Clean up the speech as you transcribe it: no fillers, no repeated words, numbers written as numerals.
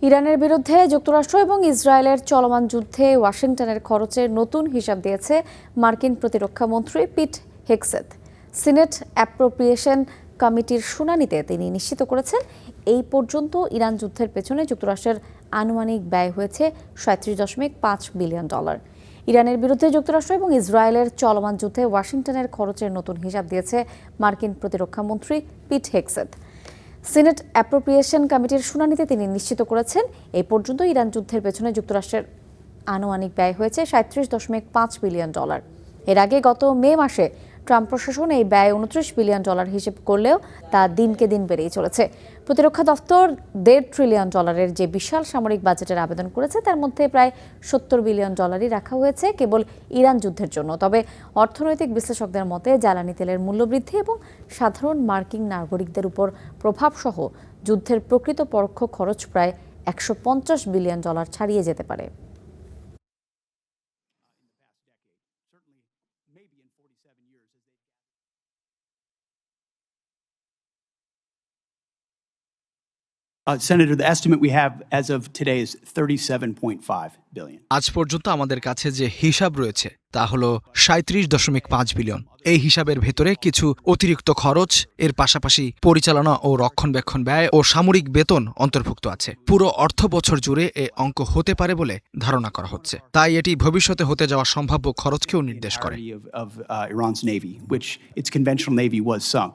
ইরানের বিরুদ্ধে যুক্তরাষ্ট্র এবং ইসরায়েলের চলমান যুদ্ধে ওয়াশিংটনের খরচের নতুন হিসাব দিয়েছে মার্কিন প্রতিরক্ষা মন্ত্রী পিট হেগসেথ। সিনেট অ্যাপ্রোপ্রিয়েশন কমিটির শুনানিতে তিনি নিশ্চিত করেছেন, এই পর্যন্ত ইরান যুদ্ধের পেছনে যুক্তরাষ্ট্রের আনুমানিক ব্যয় হয়েছে $37.5 বিলিয়ন। ইরানের বিরুদ্ধে যুক্তরাষ্ট্র এবং ইসরায়েলের চলমান যুদ্ধে ওয়াশিংটনের খরচের নতুন হিসাব দিয়েছে মার্কিন প্রতিরক্ষা মন্ত্রী পিট হেগসেথ। সিনেট অ্যাপ্রোপ্রিয়েশন কমিটির শুনানিতে তিনি নিশ্চিত করেছেন, এই পর্যন্ত ইরান যুদ্ধের পেছনে যুক্তরাষ্ট্রের আনুমানিক ব্যয় হয়েছে $37.5 বিলিয়ন। এর আগে গত মে মাসে ট্রাম্প প্রশাসন এই ব্যয় $29 বিলিয়ন হিসেব করলেও তা দিনকে দিন বেড়েই চলেছে। প্রতিরক্ষা দফতর $1.5 ট্রিলিয়ন যে বিশাল সামরিক বাজেটের আবেদন করেছে, তার মধ্যে প্রায় $70 বিলিয়ন রাখা হয়েছে কেবল ইরান যুদ্ধের জন্য। তবে অর্থনৈতিক বিশ্লেষকদের মতে জ্বালানি তেলের মূল্যবৃদ্ধি এবং সাধারণ মার্কিন নাগরিকদের উপর প্রভাবসহ যুদ্ধের প্রকৃত পরোক্ষ খরচ প্রায় $150 বিলিয়ন ছাড়িয়ে যেতে পারে। Senator, the estimate we have as of today is $37.5 billion. আজ পর্যন্ত আমাদের কাছে যে হিসাব রয়েছে তা হলো $37.5 বিলিয়ন। এই হিসাবের ভেতরে কিছু অতিরিক্ত খরচ, এর পাশাপাশি পরিচালনা ও রক্ষণাবেক্ষণ ব্যয় ও সামরিক বেতন অন্তর্ভুক্ত আছে। পুরো অর্থ বছর জুড়ে এ অঙ্ক হতে পারে বলে ধারণা করা হচ্ছে, তাই এটি ভবিষ্যতে হতে যাওয়া সম্ভাব্য খরচকেও নির্দেশ করে। Iran's navy, which its conventional navy was sunk.